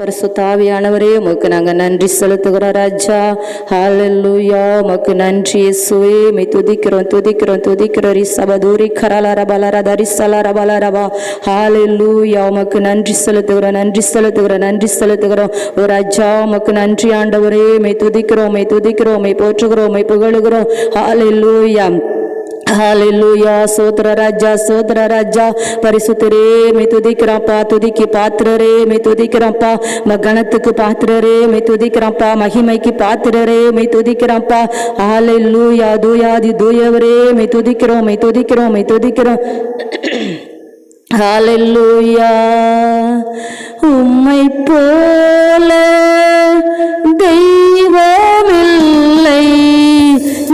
பரிசுத்த ஆவியானவரே உமக்கு நாங்கள் நன்றி செலுத்துகிறோம் ராஜா. ஹல்லேலூயா. உமக்கு நன்றி இயேசுவே. மை துதிக்கிறோம் ரிசபதூரி கரலரபலர தரிசலரபலரபா. ஹல்லேலூயா. உமக்கு நன்றி செலுத்துகிறோம் ஓ ராஜா. உமக்கு நன்றி ஆண்டவரே. மை துதிக்கிறோம், மை போற்றுகிறோம், மை புகழுகிறோம். ஹல்லேலூயா. ஹல்லேலூயா. சோத்ர ராஜா பரிசுத்தரே மை துதிக்கிறோம்ப்பா. துதிக்கு பாத்திரரே மை துதிக்கிறோம்ப்பா. கணத்துக்கு பாத்திரரே மை துதிக்கிறோம்ப்பா. மகிமைக்கு பாத்திரரே மை துதிக்கிறோம்ப்பா. ஹல்லேலூயா. தூயாதி தூயவரே மை துதிக்கிறோம். ஹல்லேலூயா. உம்மை போல தெய்வமில்லை,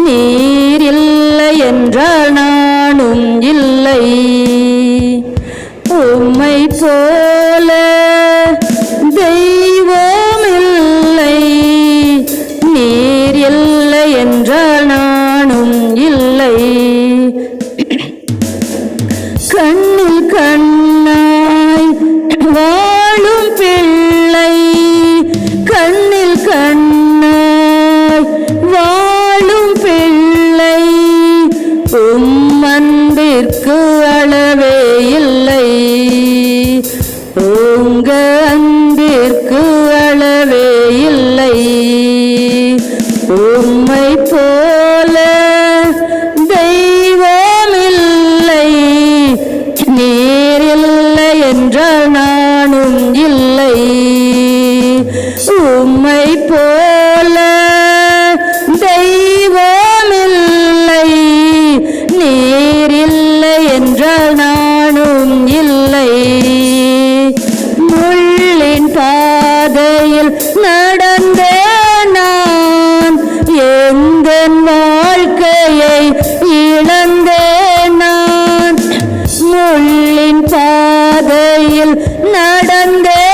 நீர் இல்லை என்றால் நானும் இல்லை. உம்மை போல தெய்வமில்லை, நீர் இல்லை என்றால் நானும் இல்லை. கண்ணில் கண்ணாய் வாழும் பிள்ளை, கண்ணில் கண்ணாய் வாழும் பிள்ளை, உம் அன்பிற்கு அளவே இல்லை, உங்க அன்பிற்கு அளவே இல்லை. உம்மை போல தெய்வமில்லை, நீர் இல்லை என்றால் நானும் இல்லை. உம்மை போல தெய்வமில்லை, நீர் இல்லை என்றால் நானும் இல்லை. முள்ளின் பாதையில் நடந்தே நான் எந்தன் வாழ்க்கையை இழந்தேன். நான் முள்ளின் பாதையில் நடந்தே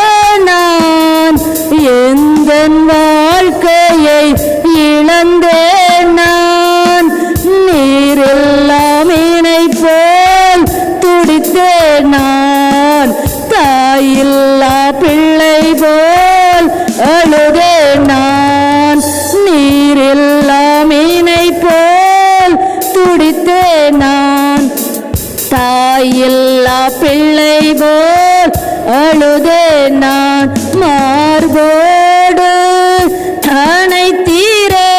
நான் எந்தன் வாழ்க்கையை இழந்தேன். நான் நீரெல்லாம் இணை போல் துடித்தேன். நான் தாயில்லா பிள்ளை போல் அழுதேன். நான் நீரெல்லாம் இணை போல் துடித்தேன். நான் தாயில்லா பிள்ளை போல் அழுதேன். நான் மார்போடு அணைத்தீரே,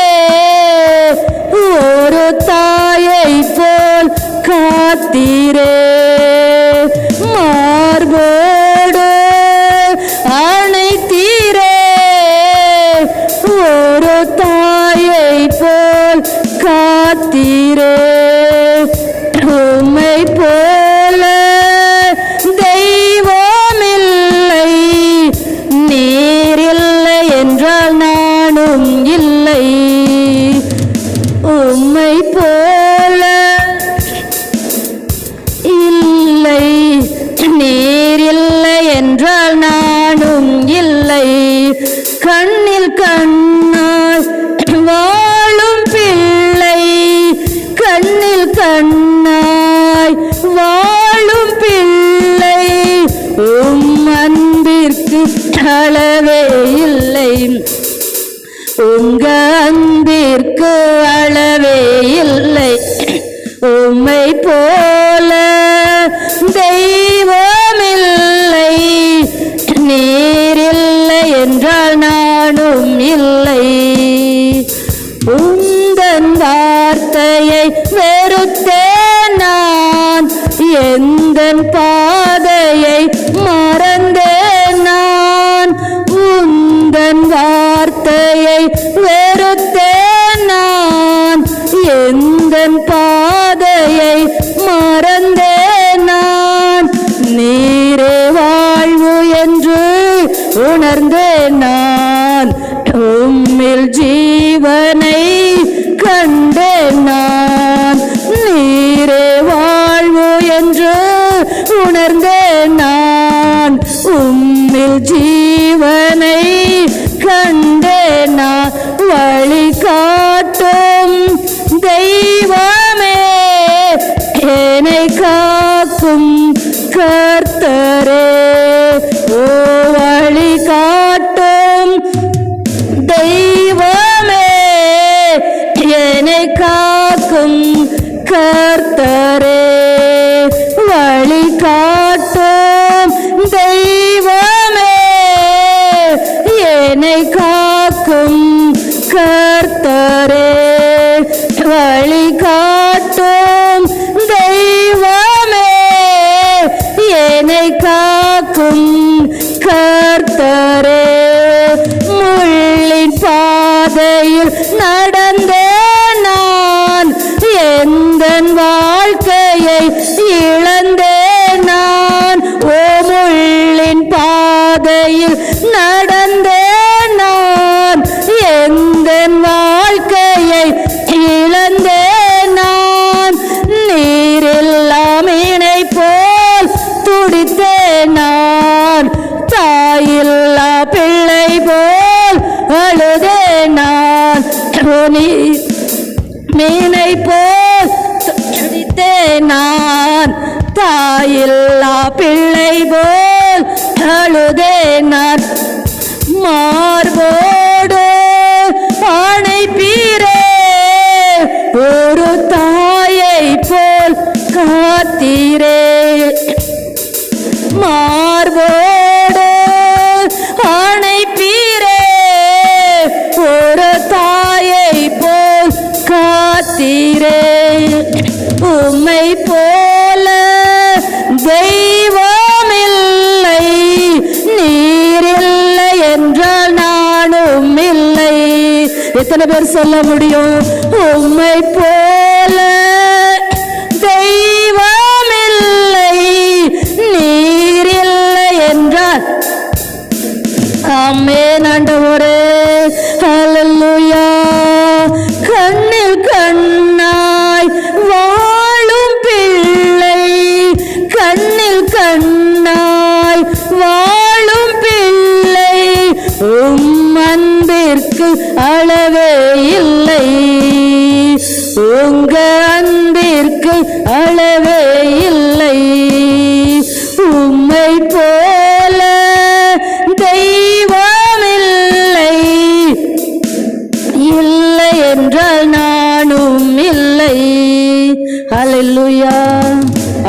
ஒரு தாயை போல் காத்தீரே. மார்போடு அணைத்தீரே, ஒரு தாயை போல் காத்தீரே. உம்மை போல தெய்வமில்லை, நீர் இல்லை என்றால் நானும் இல்லை. உம்மை போல இல்லை, நீர் இல்லை என்றால் நானும் இல்லை. கண்ணில் கண்ணாய் வாழும் பிள்ளை, கண்ணில் கண்ணாய் வாழும் பிள்ளை, உம் அன்பிற்கு அளவே இல்லை, உங்க அன்பிற்கு அளவே இல்லை. உம்மை போல தெய்வமில்லை, நீர் இல்லை என்றால் நானும் இல்லை. உந்தன் வார்த்தையை வெறுத்தேன் நான், எந்தன் பாதையை மறந்தேன் நான். உந்தன் வார்த்தையை வெறுத்தேன் நான், எந்தன் பாதையை மறந்தேன் நான். நீரே வாழ்வு என்று உணர்ந்தேன் நான், உம்மில் ஜீவனை கண்டேன் நான். நீரே வாழ்வு என்று உணர்ந்தேன் நான், உம்மில் ஜீவனை கண்டேன் நான். வழி காட்டும் தெய்வமே, என்னை காக்கும் கர்த்தரே, ஓ வழி காட்டும் நடந்தேன் நான், எந்த வாழ்க்கையை இழந்தேன் நான். நீரில்லா மீனை போல் துடித்தேன் நான், தாயில்லா பிள்ளை போல் அழுதேன் நான். மீனை போல் துடித்தேன் நான், தாயில்லா பிள்ளை போல் அழுதேன் நான். மார்போடு அணைப்பீரே, ஒரு தாயை போல் காத்தீரே. மார்போடு அணைப்பீரே, ஒரு தாயை போல் காத்தீரே. உம்மை போல தெய்வமில்லை, நீரில்லை என்றால் நானும் இல்லை. எத்தனை பேர் சொல்ல முடியும்? உம்மை போல தெய்வமில்லை, நீரில்லை என்றால். ஆமென் ஆண்டவரே, ஹல்லேலூயா. கண்ணில் கண்ணாய் வாழும் பிள்ளை, கண்ணில் கண்ணாய் வாழும் பிள்ளை, உம் அன்பிற்கு அளவே இல்லை, உங்க அன்பிற்கு அளவே இல்லை. உம்மை போல தெய்வமில்லை, இல்லை என்றால் நானும் இல்லை. ஹல்லேலூயா.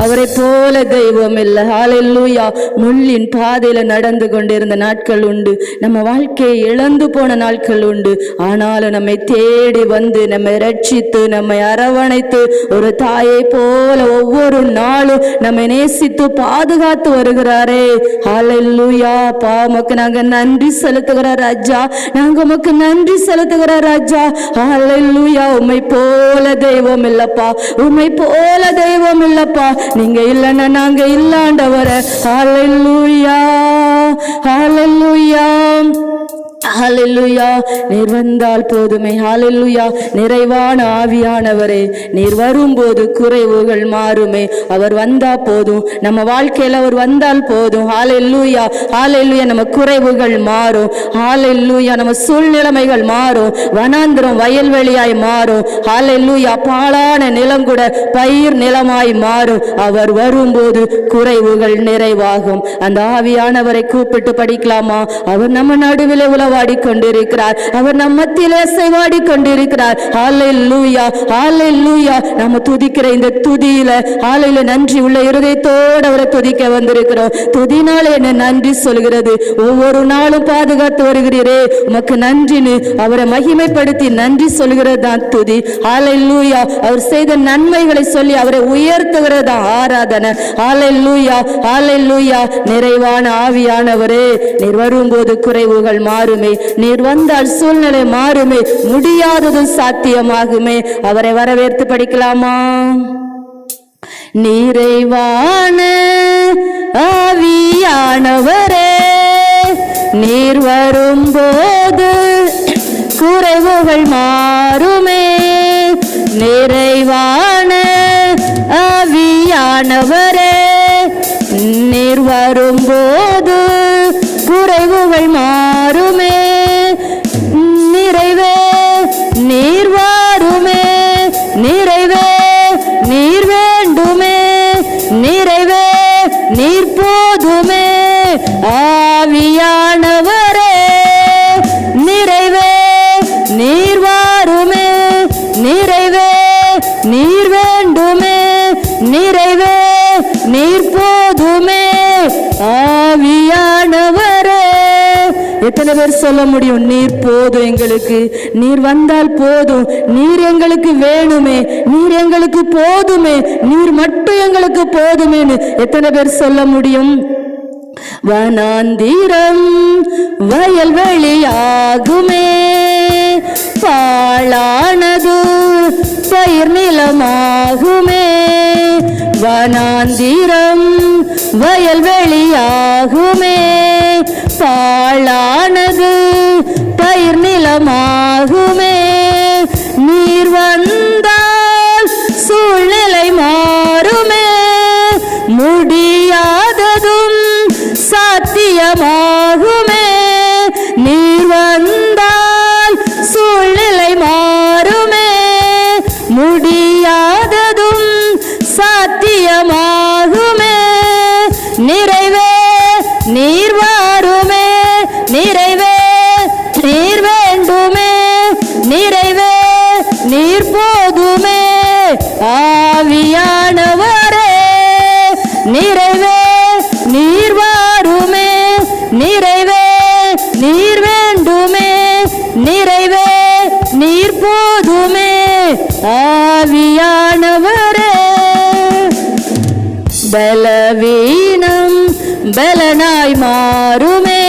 அவரை போல தெய்வம் இல்லை. ஹல்லேலூயா. முள்ளின் பாதையில நடந்து கொண்டிருந்த நாட்கள் உண்டு, நம்ம வாழ்க்கையை இழந்து போன நாட்கள் உண்டு. ஆனாலும் நம்மை தேடி வந்து நம்மை ரட்சித்து நம்மை அரவணைத்து ஒரு தாயை போல ஒவ்வொரு நாளும் நம்மை நேசித்து பாதுகாத்து வருகிறாரே. ஹல்லேலூயா. பா உமக்கு நாங்க நன்றி செலுத்துகிற ராஜா, நாங்க உமக்கு நன்றி செலுத்துகிற ராஜா. ஹல்லேலூயா. உம்மை போல தெய்வம் இல்லப்பா, உம்மை போல தெய்வம் இல்லப்பா. நீங்க இல்லைன்னா நாங்க இல்லாண்டவர. ஹல்லேலூயா, ஹல்லேலூயா, ஹல்லேலூயா. நீர் வந்தால் போதுமே. ஹல்லேலூயா. நிறைவான ஆவியானவரே, நீர் வரும்போது குறைவுகள் மாறுமே. அவர் வந்தா போதும், நம்ம வாழ்க்கையில அவர் வந்தால் போதும். ஹல்லேலூயா, ஹல்லேலூயா. நம்ம குறைவுகள் மாறும். ஹல்லேலூயா. நம்ம சூழ்நிலைமைகள் மாறும். வனாந்திரம் வயல்வெளியாய் மாறும். ஹல்லேலூயா. பாழான நிலம் கூட பயிர் நிலமாய் மாறும். அவர் வரும்போது குறைவுகள் நிறைவாகும். அந்த ஆவியானவரை கூப்பிட்டு படிக்கலாமா? அவர் நம்ம நடுவில் உலவாடி கொண்டிருக்கிறார், அவர் நம் மத்தியிலே அசைவாடி கொண்டிருக்கிறார். ஹல்லேலூயா, ஹல்லேலூயா. நம்ம துதிக்கிற இந்த துதியில ஹல்லேலூயா நன்றி உள்ள இருதயத்தோடு அவரை துதிக்க வந்திருக்கிறோம். துதினாலே என்ன நன்றி சொல்கிறது. ஒவ்வொரு நாளும் பாதுகாத்து வருகிறீரே, உமக்கு நன்றின்னு அவரை மகிமைப்படுத்தி நன்றி சொல்கிறது தான் துதி. ஹல்லேலூயா. அவர் செய்த நன்மைகளை சொல்லி அவரை உயர்த்துகிறதா ஆராதனை. ஹல்லேலூயா, ஹல்லேலூயா. நிறைவான ஆவியானவரே, நீர் வரும்போது குறைவுகள் மாறுமே, நீர் வந்தால் சூழ்நிலை மாறுமே, முடியாதது சாத்தியமாகுமே. அவரை வரவேற்று படிக்கலாமா? நிறைவான ஆவியானவரே, நீர் வரும்போது குறைவுகள் மாறுமே. நிறைவான ஆவியானவரே, நீர் வரும்போது குறைவுகள் மாறுமே. நிறைவே நீர் வாருமே, நிறைவே நீர் வேண்டுமே, நிறைவே நீர் போதுமே. ஆவியானவரே, நிறைவே நீர் வாருமே, நிறைவே நீர் வேண்டுமே, நிறைவே நீர் போதுமே. ஆவியானவரே. எத்தனை பேர் சொல்ல முடியும்? நீர் போதும் எங்களுக்கு, நீர் வந்தால் போதும், நீர் எங்களுக்கு வேணுமே, நீர் எங்களுக்கு போதுமே, நீர் மட்டும் எங்களுக்கு போதுமேன்னு எத்தனை பேர் சொல்ல முடியும்? வனாந்திரம் வயல்வெளியாகுமே, பாழானது பயிர் நிலமாகுமே. வனாந்திரம் வயல்வெளியாகுமே, பாழானது பயிர் நிலமாகுமே. நீர் வந்தால் சூழ்நிலை மாறுமே. முடியாததும் சாத்தியமாகுமே. நீர் வந்தால் சூழ்நிலை மாறுமே. முடியாததும் சாத்தியமாகுமே. நிறைவே நீர் வாருமே. நிறைவே நீர் வேண்டுமே. நிறைவே நீர் போதுமே. ஆவியானவரே நிறைவே நீர் வாருமே. நிறைவே நீர் வேண்டுமே. நிறைவே நீர் போதுமே. ஆவியானவரே பலவீனம் பலனாய் மாறுமே.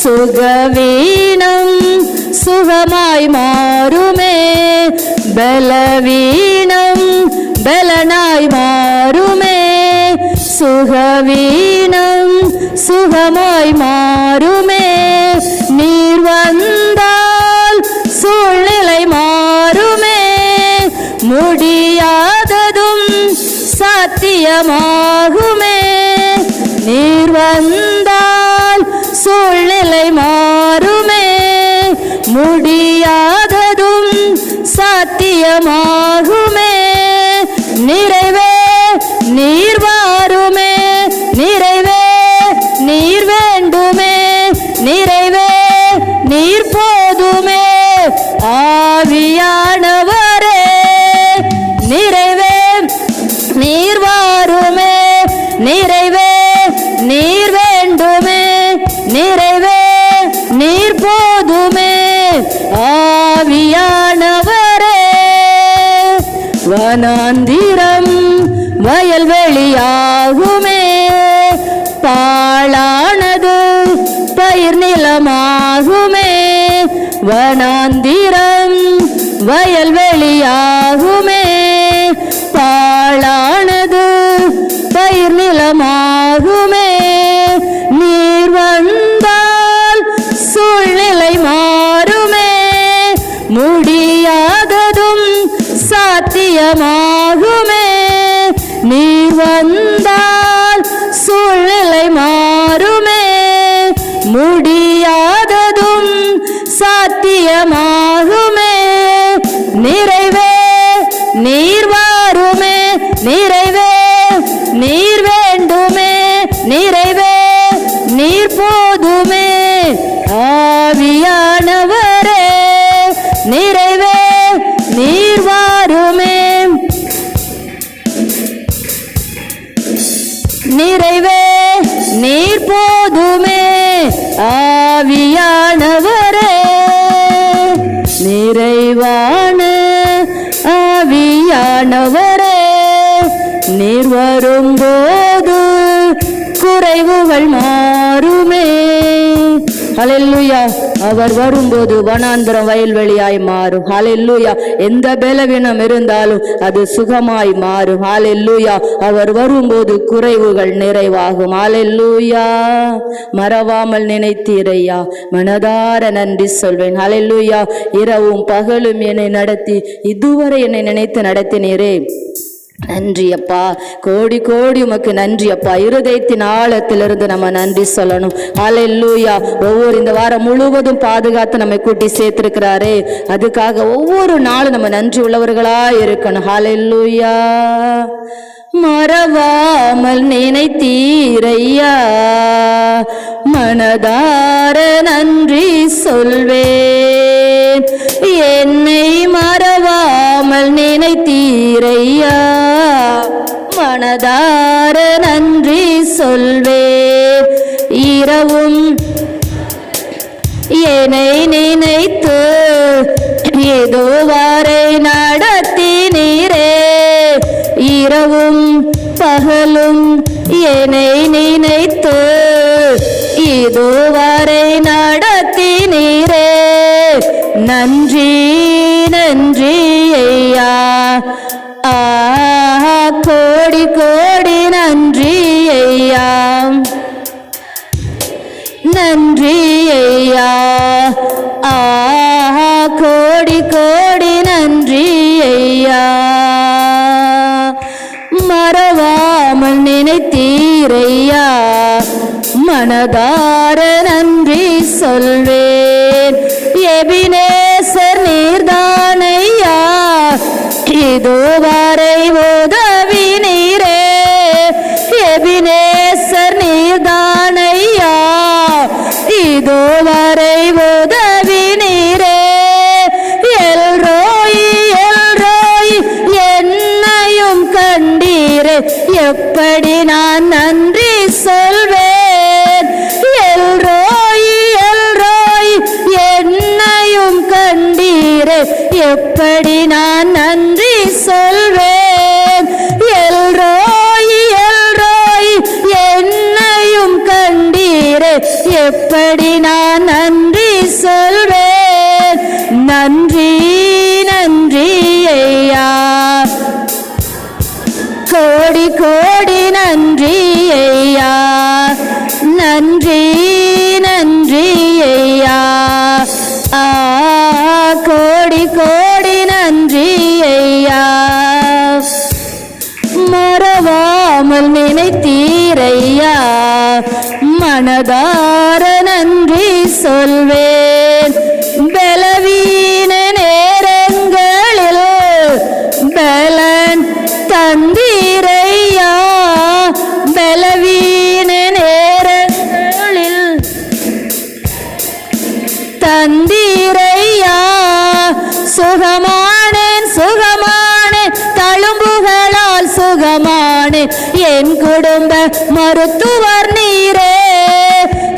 சுகவீனம் சுகமாய் மாறுமே. பலவீனம் பலனாய் மாறுமே. சுகவீனம் சுகமாய் மாறுமே. நீர் வந்தால் சூழ்நிலை மாறுமே. முடியாததும் சாத்தியமாகுமே. நீர் வந்தால் சூழ்நிலை மாறுமே. முடியாததும் சாத்தியமாகுமே. நிறைவே நீர் வாருமே. நிறைவே நீர் வேண்டுமே. நிறைவே நீர் போதுமே. ஆவியானவரே நிறைவே நீர் வாருமே. நிறைவே நீர் வேண்டுமே. நிறைவே நீர் போதுமே. ஆவியானவரே வனாந்திரம் வயல்வெளியாகுமே. பாழானது பயிர் நிலமாகுமே. வனாந்திரம் வயல்வெளியாகுமே. பாழானது பயிர் நிலமாகுமே. நீர் வந்தால் சூழ்நிலை மாறுமே. முடியாததும் சாத்தியமாகுமே. நீர் வந்தால் சூழ்நிலை மாறுமே. முடியாததும் சாத்தியமாகுமே. நிறைவே நீர் வாருமே. நிறைவே நீர் வேண்டுமே. நிறைவே நீர் போதுமே. ஆவியானவரே நிறைவே நீர் வாருமே. நிறைவே நீர் போதுமே. ஆவியானவரே நிறைவான ஆவியானவரே நீர் வரும்போது குறைவுகள் மாறுமே. ஹல்லேலூயா. அவர் வரும்போது வனாந்தரம் வயல்வெளியாய் மாறும். ஹல்லேலூயா. எந்த பலவீனம் இருந்தாலும் அது சுகமாய் மாறும். ஹல்லேலூயா. அவர் வரும்போது குறைவுகள் நிறைவாகும். ஹல்லேலூயா. மறவாமல் நினைத்தீரையா, மனதார நன்றி சொல்வேன். ஹல்லேலூயா. இரவும் பகலும் என்னை நடத்தி இதுவரை என்னை நினைத்து நடத்தினீரே, நன்றி அப்பா. கோடி கோடி உமக்கு நன்றி அப்பா. இருதயத்தின் ஆழத்திலிருந்து நம்ம நன்றி சொல்லணும். ஹல்லேலூயா. ஒவ்வொரு இந்த வாரம் முழுவதும் பாதுகாத்து நம்மை கூட்டி சேர்த்திருக்கிறாரே, அதுக்காக ஒவ்வொரு நாளும் நம்ம நன்றி உள்ளவர்களா இருக்கணும். ஹல்லேலூயா. மறவாமல் நினைத்தீரையா, மனதார நன்றி சொல்வேன். என்னை மறவாமல் நினைத்தீரையா, மனதார நன்றி சொல்வேன். இரவும் என்னை நினைத்து ஏதோ வரை நடத்தினீரே. இரவும் பகலும் என்னை நினைத்து ஏதோ வரை நடத்தினீரே. நன்றி நன்றி ஐயா, கோடி கோடி நன்றி ஐயா. மனதார நன்றி சொல்வேன். எபினேசர் நீர்தானையா, இதுவரை உதவி நீரே. எபினேசர் நீர்தானையா, இதுவரை உதவி நீரே. எல்ரோயி எல்ரோயி என்னையும் கண்டீரே, எப்படி நான் நன்றி சொல்வேன். எல்ரோயி எல்ரோயி என்னையும் கண்டீரே, எப்படி நான் நன்றி சொல்வேன். எல்ரோயி எல்ரோயி என்னையும் கண்டீரே, எப்படி நான் நன்றி சொல்வேன். நன்றி நன்றி ஐயா, கோடி கோடி நன்றி ஐயா. நன்றி நன்றி ஐயா, கோடி கோடி நன்றி ஐயா. மறவாமல் நினைத்தீரையா, மனதார நன்றி சொல்வேன். பலவீன நேரங்களில் பலன் தந்தீரையா, பலவீன நேரங்களில் தந்தீரையா. சுகமானேன் சுகமானேன் தழும்புகளால் சுகமானேன், என் குடும்ப மருத்துவர் நீரே.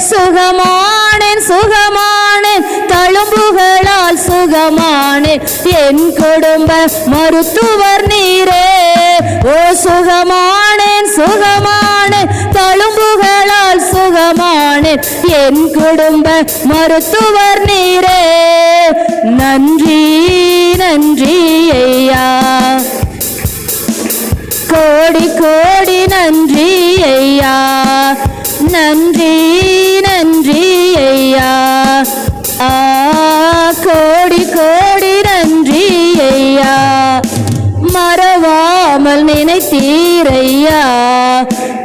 சுகமானேன் சுகமானேன் தழும்புகளால் சுகமானேன், என் குடும்ப மருத்துவர் நீரே. ஓ சுகமானேன் சுகமானேன் தழும்புகளால் சுகமானேன், என் குடும்ப மருத்துவர் நீரே. நன்றி நன்றி ஐயா, கோடி கோடி நன்றி ஐயா. நன்றி நன்றி ஐயா, கோடி கோடி நன்றி ஐயா. மறவாமல் நினைத்தீரையா,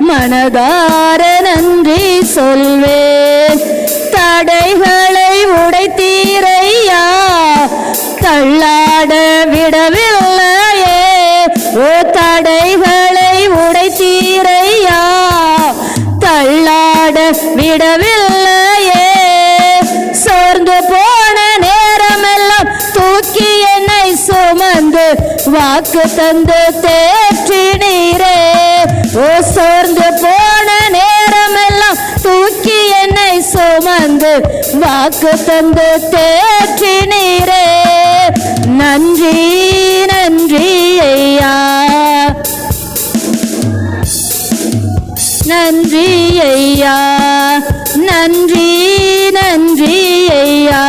மனதார நன்றி சொல்வேன். தடைகளை உடைத்தீரையா, தள்ளாட விடவில்லையே. ஓ தடைகளை உடைத்தீரையா, தள்ளாட விடவில்லையே. சோர்ந்து போன நேரமெல்லாம் தூக்கி என்னை சுமந்து வாக்கு தந்து தேற்றினீரே. ஓ சோர்ந்து போன நேரமெல்லாம் தூக்கி என்னை சுமந்து வாக்கு தந்து தேற்றினீரே. நன்றி நன்றி ஐயா, நன்றி ஐயா. நன்றி நன்றி ஐயா,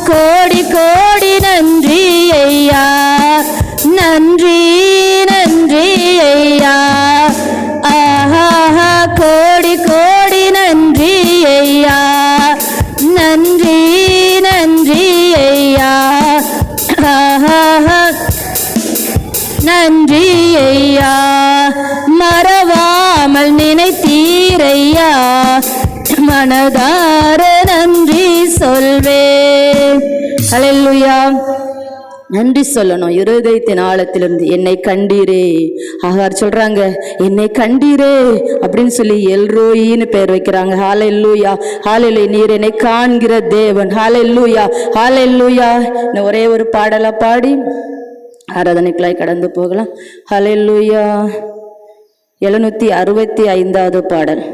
கோடி கோடி நன்றி ஐயா. நன்றி நன்றி ஐயா, கோடி கோடி நன்றி ஐயா. நன்றி நன்றி ஐயா, நன்றி ஐயா. மறவாமல் நினைத்தீரையா, மனதார நன்றி சொல்வேன். ஹல்லேலூயா. நன்றி சொல்லணும் இருதயத்தின் ஆழத்திலிருந்து. என்னை கண்டீரே, ஆகார் சொல்றாங்க என்னை கண்டீரே அப்படின்னு சொல்லி எல்ரோயின்னு பேர் வைக்கிறாங்க. ஹல்லேலூயா ஹல்லேலூயா. நீர் என்னை காண்கிற தேவன். ஹல்லேலூயா ஹல்லேலூயா. ஒரே ஒரு பாடலா பாடி ஆராதனைக்குள்ளாய் கடந்து போகலாம். ஹல்லேலூயா. 765வது பாடல்.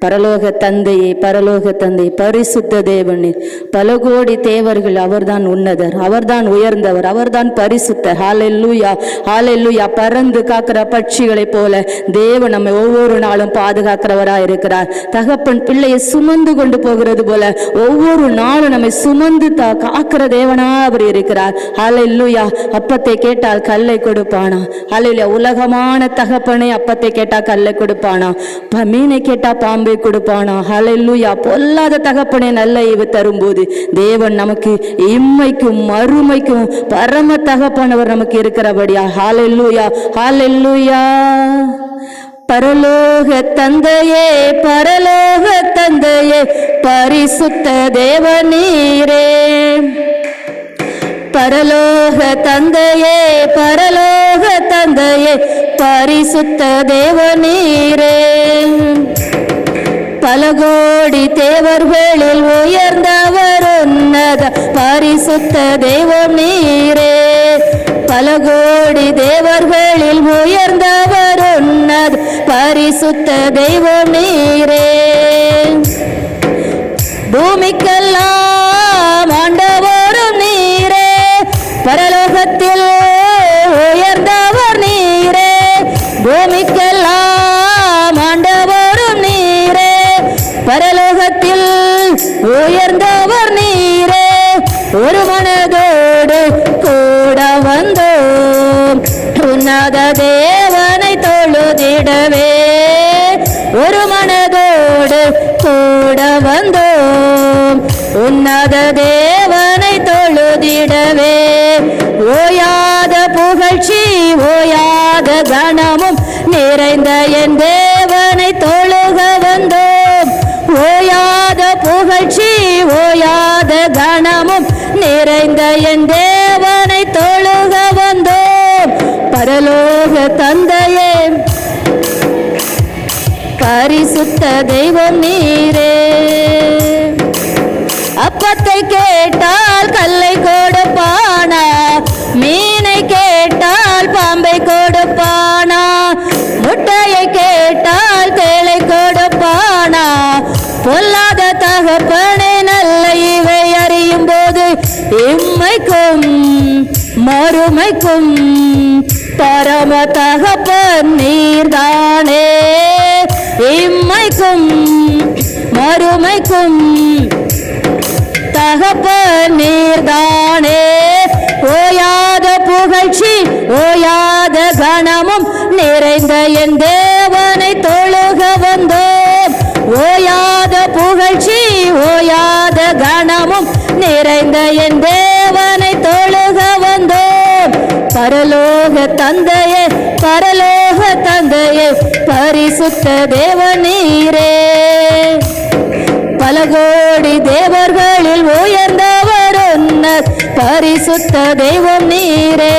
பரலோக தந்தையே, பரலோக தந்தை, பரிசுத்த தேவனே, பல கோடி தேவர்கள் அவர்தான் உன்னதர், அவர்தான் உயர்ந்தவர், அவர்தான் பரிசுத்தர். ஹல்லேலூயா ஹல்லேலூயா. பறந்து காக்கிற பட்சிகளை போல தேவன் நம்மை ஒவ்வொரு நாளும் பாதுகாக்கிறவராய் இருக்கிறார். தகப்பன் பிள்ளையை சுமந்து கொண்டு போகிறது போல ஒவ்வொரு நாளும் நம்மை சுமந்து காக்கிற தேவனா அவர் இருக்கிறார். ஹல்லேலூயா. அப்பத்தை கேட்டால் கல்லை கொடுப்பானா? ஹல்லேலூயா. உலகமான தகப்பனை அப்பத்தை கேட்டா கல்லை கொடுப்பானா? மீனை கேட்டா பாம்பை கொடுப்பானா? ஹல்லேலூயா. பொல்லாத தகப்பனே நல்ல ஈவு தரும்போது தேவன் நமக்கு இம்மைக்கும் மறுமைக்கும் பரம தகப்பனவர் நமக்கு இருக்கிறபடியா. ஹல்லேலூயா ஹல்லேலூயா. பரலோக தந்தையே, பரலோக தந்தையே, பரிசுத்த தேவநீரே. பரலோக தந்தையே, பரலோக தந்தையே, பரிசுத்த தேவநீரே. பல கோடி தேவர்களில் உயர்ந்தவர் உன்னத பரிசுத்த தேவநீரே. பல கோடி தேவர்களில் உயர்ந்தவர் உன்னத பரிசுத்த தெய்வநீரே. பூமிக்கெல்லாம் ஆண்டவரும் நீரே, பரலோகத்தில் உயர்ந்தவர் நீரே. பூமிக்கெல்லாம் ஆண்டவரும் நீரே, பரலோகத்தில் உயர்ந்தவர் நீரே. ஒரு மனதோடு கூட வந்தோம் உன்னத தேவனை தொழுதிடவே. ஒரு மனதோடு கூட வந்தோம் உன்னத தேவனை தொழுதிடவே. ஓயாத புகழ்ச்சி ஓயாத கணமும் நிறைந்த என் தேவனை தொழுக வந்தோம். ஓயாத புகழ்ச்சி ஓயாத கணமும் நிறைந்த என் தேவனை தொழுக வந்தோம். பரலோக தந்தையே, பரிசுத்த தெய்வம் நீரே. அப்பத்தை கேட்டால் கல்லை கொடுப்பானா, மீனை கேட்டால் பாம்பை கொடுப்பானா, முட்டையை கேட்டால் தேளை கொடுப்பானா. பொல்லாத தகப்பனே, நல்ல இவை அறியும் போது இம்மைக்கும் மறுமைக்கும் பரம தகப்பன் நீர்தானே. இம்மைக்கும் மறுமைக்கும் தகப்பன் நீர்தானே. ஓயாத புகழ்ச்சி ஓயாத கணமும் நிறைந்த என் தேவனை தொழுக வந்தோம். ஓயாத புகழ்ச்சி ஓயாத கணமும் நிறைந்த என் தேவனை தொழுக வந்தோம். பரலோக தந்தையே, பரலோக தந்தையே, பரிசுத்த தேவநீரே. பல கோடி தேவர்களில் உயர்ந்தவர் உன்னத பரிசுத்த தெய்வம் நீரே.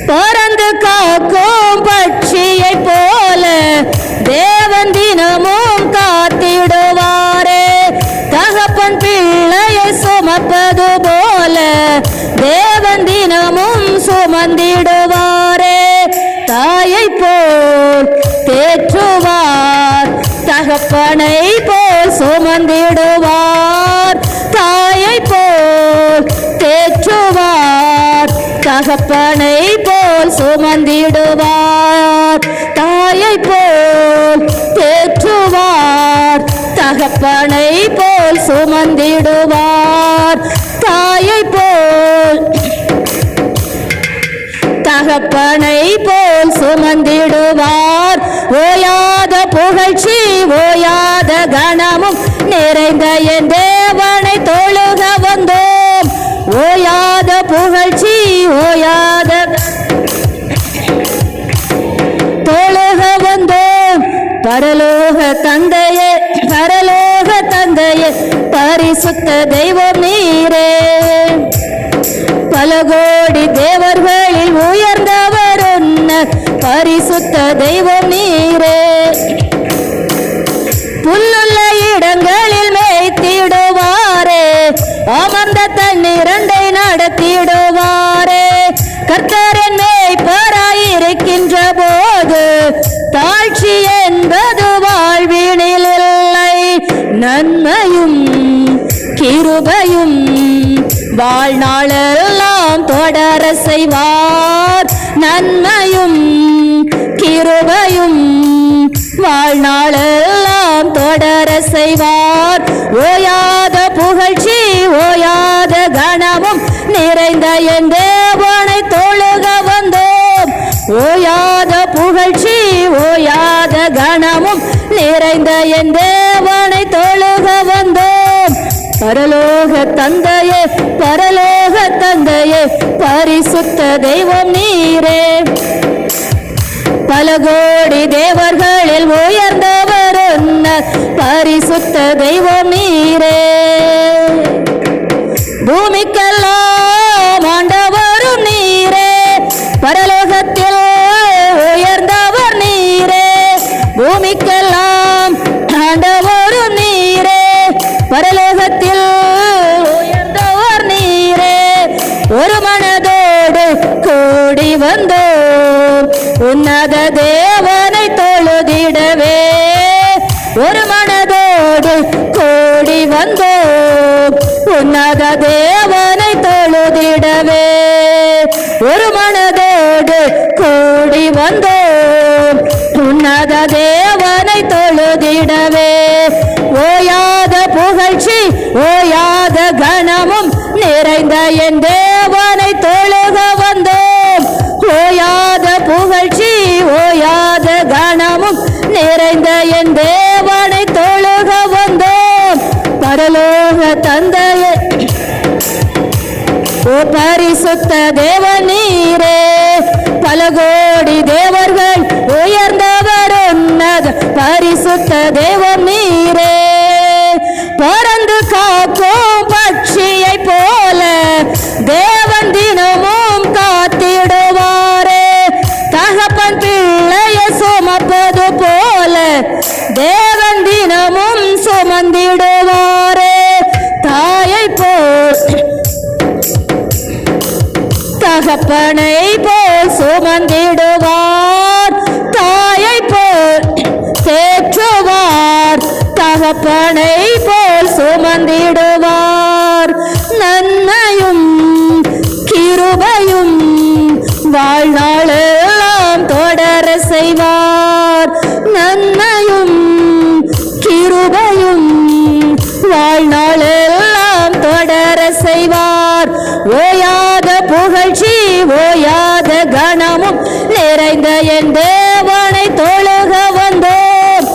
பறந்து காக்கும் பட்சியை போல தேவன் தினமும் காத்திடுவாரே. தகப்பன் பிள்ளையை சுமப்பது போல தேவன் தினமும் சுமந்திடுவாரே. தாயை போல் தேற்றுவார், தகப்பனை போல் சுமந்திடுவார். தாயை போல் தேற்றுவார், தகப்பனை போல் சுமந்திடுவார். தாயை போல் தேற்றுவார், தகப்பனை போல் சுமந்திடுவார். தாயை போல் தகப்பனை போல் சுமந்திடுவார். ஓயாத புகழ்ச்சி ஓயாத கணமும் நிறைந்த என் தேவனை தொழுக வந்தோம். ஓயாத புகழ்ச்சி ஓயாத தொழுக வந்தோம். பரலோக தந்தையே, பரலோக தந்தையே, பரிசுத்த தெய்வம் நீரே. பல கோடி தேவர்களில் உயர்ந்தவர் உன்னத பரிசுத்த தெய்வம் நீரே. புல்லுள்ள இடங்களில் மேய்த்திடுவாரே, அமர்ந்த தண்ணீரண்டை நடத்திடுவாரே. கர்த்தரின் மேய்ப்பராயிருக்கின்ற போது தாழ்ச்சி என்பது வாழ்வினில் இல்லை. நன்மையும் கிருபையும் வாழ்நாளெல்லாம் தொடர செய்வார். நன்மையும் கிருபையும் வாழ்நாளெல்லாம் தொடர செய்வார். ஓயாத புகழ்ச்சி ஓயாத கணமும் நிறைந்த என் தேவனை தொழுக வந்தோம். ஓயாத புகழ்ச்சி ஓயாத கணமும் நிறைந்த என் தேவனை தொழுக வந்தோம். பரலோக தந்தையே, பரலோக தந்தையே, பரிசுத்த தெய்வம் நீரே. பல கோடி தேவர்களில் உயர்ந்தவர் உன்னர் பரிசுத்த தெய்வம் நீரே. பூமிக்கெல்லாம் ஆண்டவரும் நீரே, பரலோகத்தில் உயர்ந்தவர் நீரே. பூமிக்கெல்லாம் ஆண்டவரும் நீரே, பரலோகத்தில் உயர்ந்தவர் நீரே. ஒரு மனதோடு கூடி வந்தோம் உன்னத தேவனை தொழுதிடவே. ஒரு மனதோடு கூடி வந்தோம் உன்னத தேவனை தொழுதிடவே. ஒரு மனதோடு கூடி வந்தோம் உன்னத தேவனை தொழுதிடவே. ஓயாத புகழ்ச்சி ஓயாத கனமும் நிறைந்த என் தேவனை தொழுக வந்தோம். ஓயாத புகழ்ச்சி ஓயாத கனமும் நிறைந்த என் தேவனை தொழுக வந்தோம். பரலோக தந்தையே, ஓ பரிசுத்த தேவன் நீரே, பல கோடி தேவர்கள் உயர்ந்தவர் உன்னத பரிசுத்த தேவன் நீரே. பறந்து காக்கும் பட்சியை போல தேவன் தினமும் காத்திடுவாரே. தகப்பன் பிள்ளையை சுமப்பது போல தேவன் தினமும் சுமந்திடுவாரே. தாயை போல் தகப்பனை போல் சுமந்திடுவார், தாயை போல் தேற்றுவார், தகப்பனை போல் சுமந்திடுவார். நன்மையும் கிருபையும் வாழ்நாளெல்லாம் தொடர செய்வார். நன்மையும் கிருபையும் வாழ்நாளெல்லாம் தொடர செய்வார். ஓயாத புகழ்ச்சி ஓயாத கனமும் நிறைந்த என் தேவனை தொழுக வந்தோம்.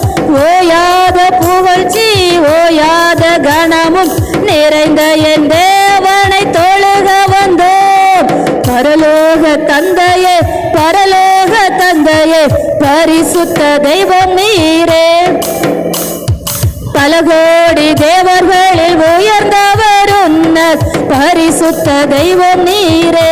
ஓயாத புகழ்ச்சி ஓயாத கனமும் நிறைந்த என் தேவனை தொழுக வந்தோம். பரலோக தந்தையே, பரலோக தந்தையே, பரிசுத்த தெய்வம் நீரே. பல கோடி தேவர்களில் உயர்ந்தவர் உன்னத பரிசுத்த தெய்வம் நீரே.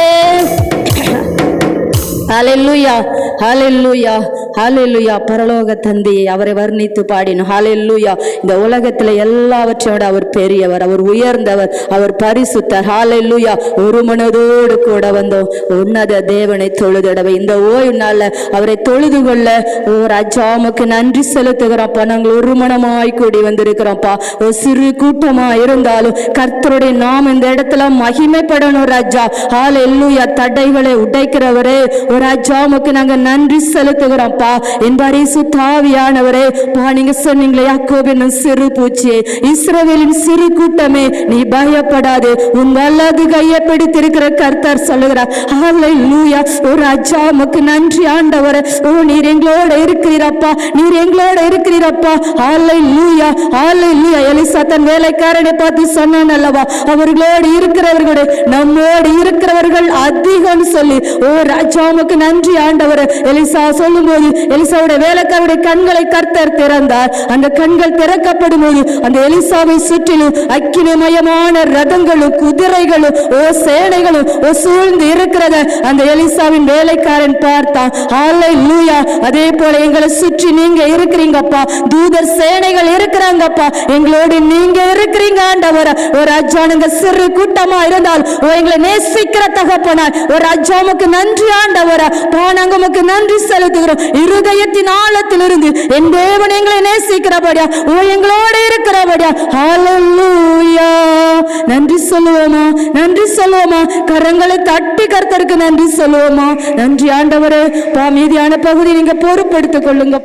ஹல்லேலூயா, ஹல்லேலூயா, ஹல்லேலூயா. பரலோக தந்தையை அவரை வர்ணித்து பாடினோம். ஹல்லேலூயா. இந்த உலகத்தில் எல்லாவற்றையோட அவர் பெரியவர், அவர் உயர்ந்தவர், அவர் பரிசுத்தர். ஹல்லேலூயா. ஒரு மனதோடு கூட வந்தோம் உன்னத தேவனை தொழுதிடவே. இந்த ஓய்வு நாள்ல அவரை தொழுது கொள்ள ஓ ராஜா உமக்கு நன்றி செலுத்துகிறோம்ப்பா. நாங்கள் ஒரு மனமாய் கூடி வந்திருக்கிறோம்ப்பா. ஒரு சிறு கூட்டமா இருந்தாலும் கர்த்தருடைய நாம் இந்த இடத்துல மகிமைப்படணும் ராஜா. ஹல்லேலூயா. தடைகளை உடைக்கிறவரே ஒரு ராஜா உமக்கு நாங்க நன்றி செலுத்துகிறோம்ப்பா. என் பரிசுத்தாவியானவரே பா, நீங்க சொன்னீங்களே யாக்கோபின் சிறு பூச்சியே, இஸ்ரவேலின் சிறு கூட்டமே, நீ பயப்படாது, உன் வலது கையை பிடித்திருக்கிற கர்த்தர் சொல்லுகிறார். ஹல்லேலூயா. ஓ ராஜா உமக்கு நன்றி ஆண்டவரே. ஓ நீர் எங்களோட இருக்கிறீரப்பா, நீர் எங்களோட இருக்கிறீரப்பா. ஹல்லேலூயா, ஹல்லேலூயா. எலிசா தன் வேலைக்காரனை பார்த்து சொன்னான் அல்லவா, அவர்களோடு இருக்கிறவர்களோட நம்மோடு இருக்கிறவர்கள் அதிகம் சொல்லி. ஓ ராஜா உமக்கு நன்றி ஆண்டவரே. எலிசா சொல்லும் போது எலிசாவுடைய வேலைக்காரருடைய கண்களை கர்த்தர் திறந்தார். அந்த கண்கள் திறக்கப்படும் போது அந்த எலிசாவை சுற்றிலும் அக்கினிமயமான ரதங்களும் குதிரைகளும் ஓ சேனைகளும் ஓ சூழ்ந்து இருக்கிறத அந்த எலிசாவின் வேலைக்காரன் பார்த்தான். ஹல்லேலூயா. அதே போல எங்களை சுற்றி நீங்க இருக்கிறீங்கப்பா, தூதர் சேனைகள் இருக்கிறாங்கப்பா, எங்களோடு நீங்க இருக்கிறீங்க ஆண்டவரே. ஒரு ராஜானுங்க சிறு கூட்டமா இருந்தால் ஓ எங்களை நேசிக்கிற தகப்பனாய் ஒரு ராஜாவுக்கு நன்றி ஆண்டவரே. நாங்க உமக்கு நன்றி செலுத்துகிறோம். இருதயத்தின் ஆழத்திலிருந்து என் தேவன் எங்களை நேசிக்கிறபடியா, ஓ எங்களோட இருக்கிறபடியா. ஹல்லேலூயா. நன்றி சொல்லுவோமா, நன்றி சொல்லுவோமா, கரங்களை தட்டி கர்த்தருக்கு நன்றி சொல்லுவோமா. நன்றி ஆண்டவரே. மீதியான பகுதி நீங்க பொறுப்பெடுத்துக் கொள்ளுங்க.